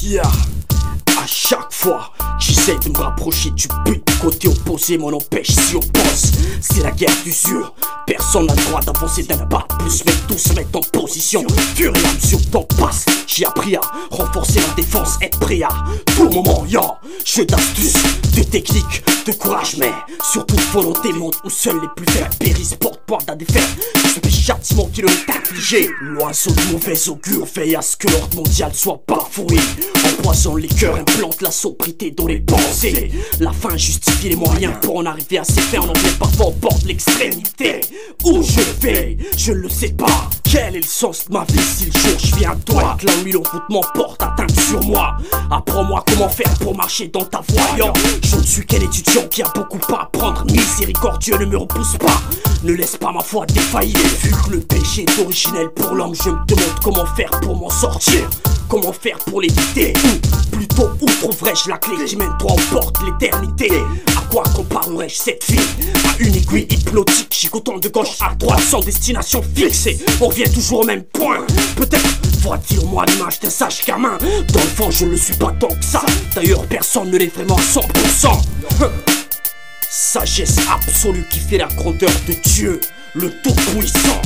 Yeah. À chaque fois j'essaie de me rapprocher du but, côté opposé m'en empêche si on pense. C'est la guerre d'usure, personne n'a le droit d'avancer d'un pas de plus, mais tous se mettent en position. Fur et à mesure que le temps passe, j'ai appris à renforcer ma défense, être prêt à tout moment. Jeu d'astuces, de techniques, de courage, mais surtout de volonté, monde où seuls les plus faibles périssent, porte-poire de la défaite. Ce châtiment qui leur est infligé. L'oiseau de mauvais augure veille à ce que l'ordre mondial soit bafoué, empoisonne les cœurs, implante la sobriété dans les pensées. La fin justifie les moyens pour en arriver à ses fins. On en vient parfois au bord de l'extrémité. Où je vais, je ne le sais pas. Quel est le sens de ma vie si le jour je viens à toi, que la nuit l'envoûtement porte atteinte sur moi? Apprends-moi comment faire pour marcher dans ta voie. Je ne suis qu'un étudiant qui a beaucoup à apprendre. Miséricordieux, ne me repousse pas, ne laisse pas ma foi défaillir. Vu que le péché est originel pour l'homme, je me demande comment faire pour m'en sortir. Comment faire pour l'éviter? Ou plutôt où trouverais-je la clé qui mène droit aux portes de l'éternité? À quoi comparerais-je cette fille? À une aiguille hypnotique chicotant de gauche à droite sans destination fixée. On revient toujours au même point. Peut-être voit-il en moi l'image d'un sage gamin. Dans le fond je ne le suis pas tant que ça. D'ailleurs personne ne l'est vraiment à 100%. Sagesse absolue qui fait la grandeur de Dieu, le Tout-Puissant.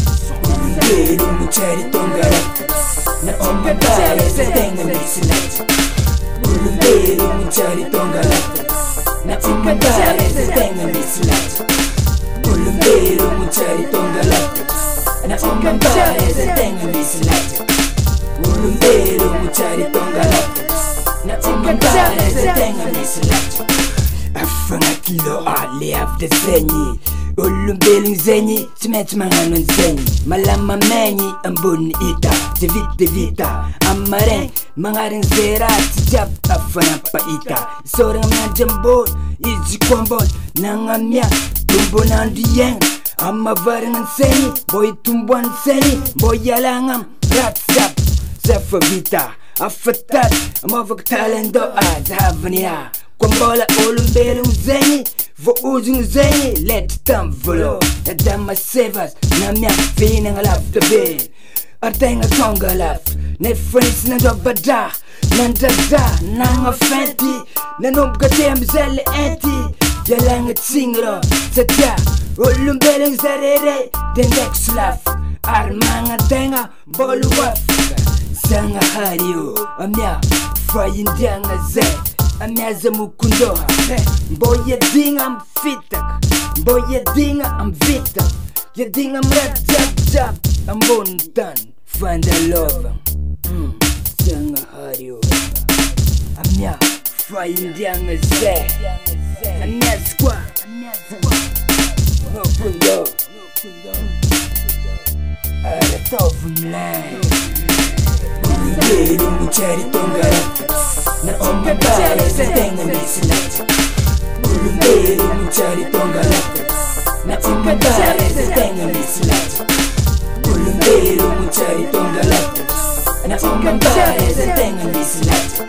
Afangakilo ali after zenyi ulumbeli zenyi timet manganon zenyi malama menyi ambun ita tivite vita amaren mangarin zera tijap afana pa ita sorang majambon iji kwambon nangamya tumbonan diyeng amavarang zenyi boy tumbuan zenyi boy yalangam rat zap zafa vita afatat amavak talendo azhavnia Kwambola olumbelu zenyi, vo uzing zenyi, let tam volo. Nadama sevas, namya vina ngalaf de bin. Artenga tonga laf, ne friends na dobada, nandada, nanga fenti, nanumka temzele enti. Yalanga tsingro, satya, olumbelu zarere, dendex laf. Armanga tenga, bolu wafika. Sanga hario, amya, fayindianga zet. Amyaza mukundoha Mboye dinga mfitak Mboye dinga amvitak Ya dinga mrajab Ambondan Fanda lova Sanga hario Amya Fayindianga ze Amyazkwa Nokundo Aratovu mlai Ulumbelu muchari tongarata Na omba bale zenga misilata Ulumbelu muchari tongarata Na omba bale zenga misilata Ulumbelu muchari tongarata Na omba bale zenga misilata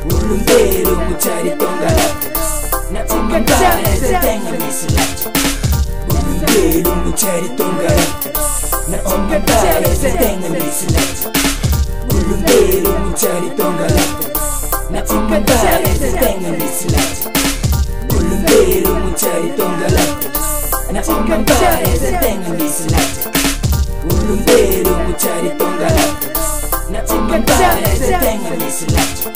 Ulumbelu muchari tongarata Na omba bale zenga misilata Ulumbelu muchari tongarata Na omba bale zenga misilata Ulumbelu muchari tongarata Na omba bale zenga misilata Ulumbelu muchari tongarata Na omba bale zenga misilata Ulumbelu muchari tongarata Na omba bale zenga misilata